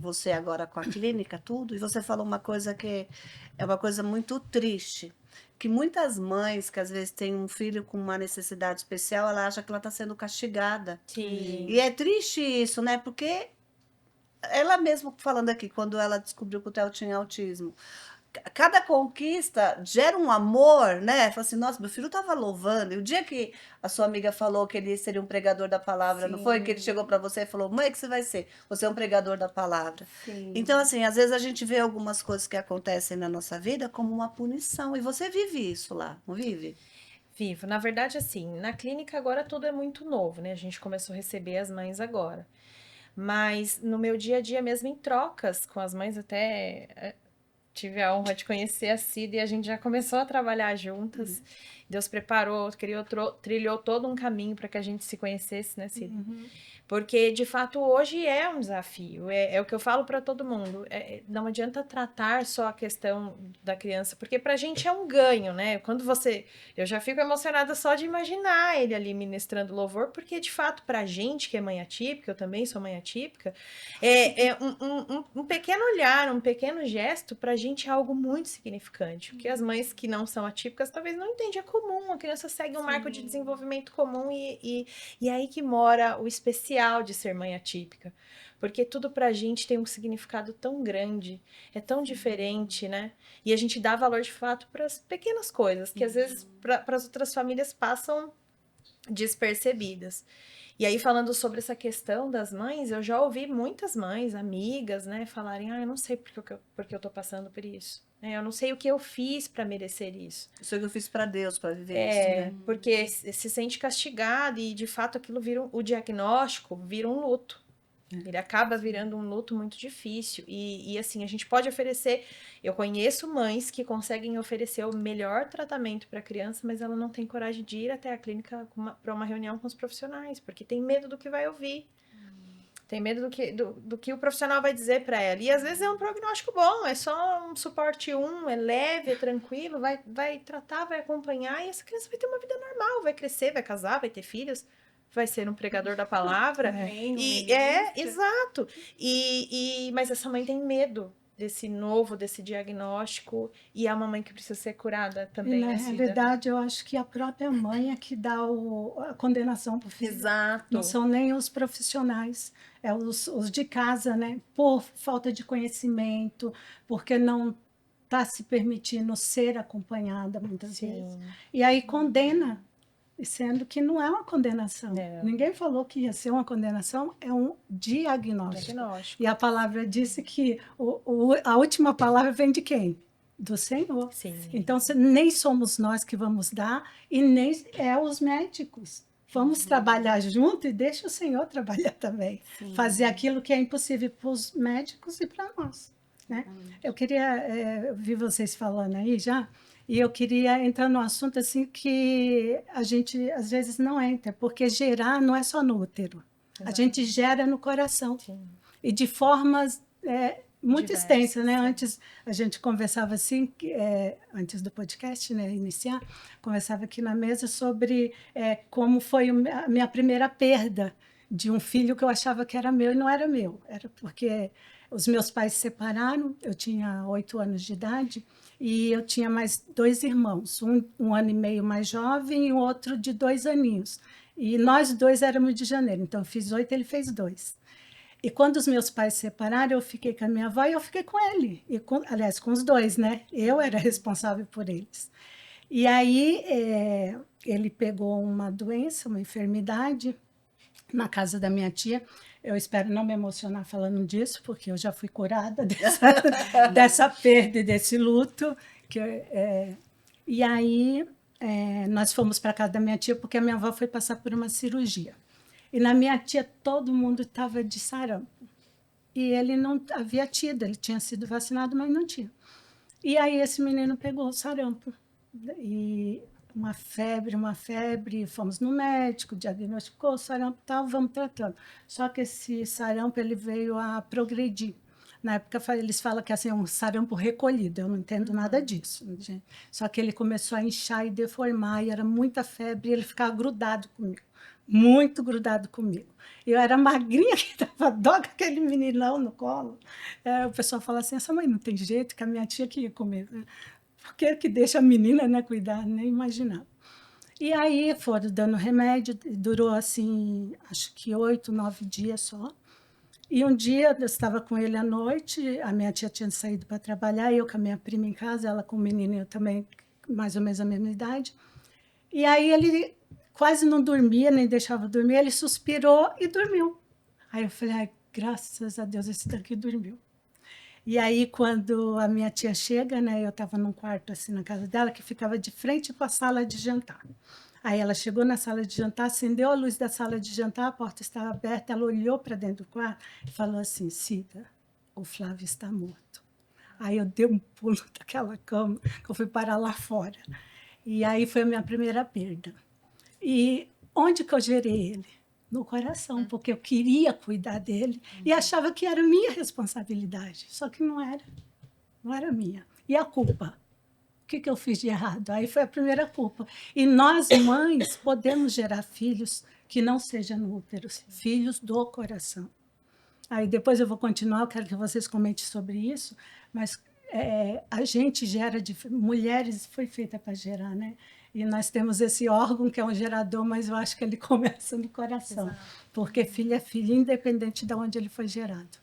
você agora com a clínica, tudo, e você falou uma coisa que é uma coisa muito triste, que muitas mães que às vezes têm um filho com uma necessidade especial, ela acha que ela está sendo castigada. E Sim. é triste isso, né? Porque ela mesma falando aqui, quando ela descobriu que o Theo tinha autismo, cada conquista gera um amor, né? Fala assim, nossa, meu filho estava louvando. E o dia que a sua amiga falou que ele seria um pregador da palavra, não foi? Que ele Sim, chegou para você e falou, mãe, o que você vai ser? Você é um pregador da palavra. Então, sim. assim, às vezes a gente vê algumas coisas que acontecem na nossa vida como uma punição. E você vive isso lá, não vive? Vivo. Na verdade, assim, na clínica agora tudo é muito novo, né? A gente começou a receber as mães agora. Mas no meu dia a dia mesmo, em trocas com as mães, até tive a honra de conhecer a Cida e a gente já começou a trabalhar juntas. Deus preparou, criou, trilhou todo um caminho para que a gente se conhecesse, né, Cida? Uhum. Porque, de fato, hoje é um desafio. É o que eu falo para todo mundo. Não adianta tratar só a questão da criança, porque para a gente é um ganho, né? Quando você. Eu já fico emocionada só de imaginar ele ali ministrando louvor, porque, de fato, para a gente que é mãe atípica, eu também sou mãe atípica, um pequeno olhar, um pequeno gesto, para a gente é algo muito significante. Porque as mães que não são atípicas talvez não entendam. É comum, a criança segue um marco de desenvolvimento comum e é aí que mora o especial de ser mãe atípica. Porque tudo pra gente tem um significado tão grande, é tão diferente, né? E a gente dá valor de fato para as pequenas coisas, que às vezes para as outras famílias passam despercebidas. E aí, falando sobre essa questão das mães, eu já ouvi muitas mães, amigas, né, falarem: eu não sei porque eu tô passando por isso. Eu não sei o que eu fiz para merecer isso. Isso é o que eu fiz para Deus, para viver isso, né? Porque se sente castigado e de fato aquilo vira o diagnóstico vira um luto. Ele acaba virando um luto muito difícil. E assim, a gente pode oferecer. Eu conheço mães que conseguem oferecer o melhor tratamento para a criança, mas ela não tem coragem de ir até a clínica para uma reunião com os profissionais, porque tem medo do que vai ouvir. Tem medo do que o profissional vai dizer para ela. E às vezes é um prognóstico bom, é só um suporte é leve, é tranquilo, vai tratar, vai acompanhar, e essa criança vai ter uma vida normal, vai crescer, vai casar, vai ter filhos, vai ser um pregador da palavra. Amém, um E ministro. exato. Mas essa mãe tem medo desse novo, desse diagnóstico, e é uma mãe que precisa ser curada E, também, na né, Cida? realidade, eu acho que a própria mãe é que dá a condenação para o filho. Não Exato. são nem os profissionais, é os de casa, né? Por falta de conhecimento, porque não está se permitindo ser acompanhada muitas vezes. Sim. E aí condena, sendo que não é uma condenação. É. Ninguém falou que ia ser uma condenação, é um diagnóstico. Diagnóstico. E a palavra disse que a última palavra vem de quem? Do Senhor. Sim. Então, nem somos nós que vamos dar e nem é os médicos. Vamos trabalhar junto e deixa o Senhor trabalhar também. Fazer aquilo que é impossível para os médicos e para nós. Né? Eu queria, eu vi vocês falando aí já, e eu queria entrar no assunto assim que a gente às vezes não entra, porque gerar não é só no útero. A gente gera no coração. Sim. E de formas muito Diversas, extensas, né? sim. Antes a gente conversava assim, antes do podcast, né, iniciar, conversava aqui na mesa sobre como foi a minha primeira perda de um filho que eu achava que era meu e não era meu. Era porque os meus pais se separaram, eu tinha 8 anos de idade, e eu tinha mais 2 irmãos, um ano e meio mais jovem e o outro de 2 aninhos. E nós dois éramos de Janeiro, então eu fiz 8, ele fez 2. E quando os meus pais se separaram, eu fiquei com a minha avó e eu fiquei com ele. Aliás, com os dois, né? Eu era responsável por eles. E aí ele pegou uma doença, uma enfermidade, na casa da minha tia. Eu espero não me emocionar falando disso, porque eu já fui curada dessa perda e desse luto. E aí nós fomos para a casa da minha tia, porque a minha avó foi passar por uma cirurgia. E na minha tia todo mundo estava de sarampo. E ele não havia tido, ele tinha sido vacinado, mas não tinha. E aí esse menino pegou o sarampo. E uma febre, fomos no médico, diagnosticou o sarampo e tal, vamos tratando. Só que esse sarampo ele veio a progredir. Na época eles falam que assim, é um sarampo recolhido, eu não entendo nada disso. Gente. Só que ele começou a inchar e deformar, e era muita febre, e ele ficava grudado comigo. muito grudado comigo. Eu era magrinha, que dava dó com aquele meninão no colo. O pessoal fala assim, essa mãe não tem jeito, que a minha tia que ia comer. Por que deixa a menina, né, cuidar? Nem imaginava. E aí foram dando remédio, durou assim, acho que 8, 9 dias só. E um dia eu estava com ele à noite, a minha tia tinha saído para trabalhar, eu com a minha prima em casa, ela com o menininho também, mais ou menos a mesma idade. E aí ele quase não dormia, nem deixava dormir, ele suspirou e dormiu. Aí eu falei, ai, graças a Deus, esse daqui dormiu. E aí, quando a minha tia chega, né, eu estava num quarto assim na casa dela, que ficava de frente para a sala de jantar. Aí ela chegou na sala de jantar, acendeu a luz da sala de jantar, a porta estava aberta, ela olhou para dentro do quarto e falou assim, Cida, o Flávio está morto. Aí eu dei um pulo daquela cama, que eu fui parar lá fora. E aí foi a minha primeira perda. E onde que eu gerei ele? No coração, porque eu queria cuidar dele e achava que era minha responsabilidade, só que não era, não era minha. E a culpa? O que eu fiz de errado? Aí foi a primeira culpa. E nós, mães, podemos gerar filhos que não sejam no útero, filhos do coração. Aí depois eu vou continuar, eu quero que vocês comentem sobre isso, mas a gente gera, mulheres foi feita para gerar, né? E nós temos esse órgão que é um gerador, mas eu acho que ele começa no coração. Exato. Porque filho é filho, independente de onde ele foi gerado.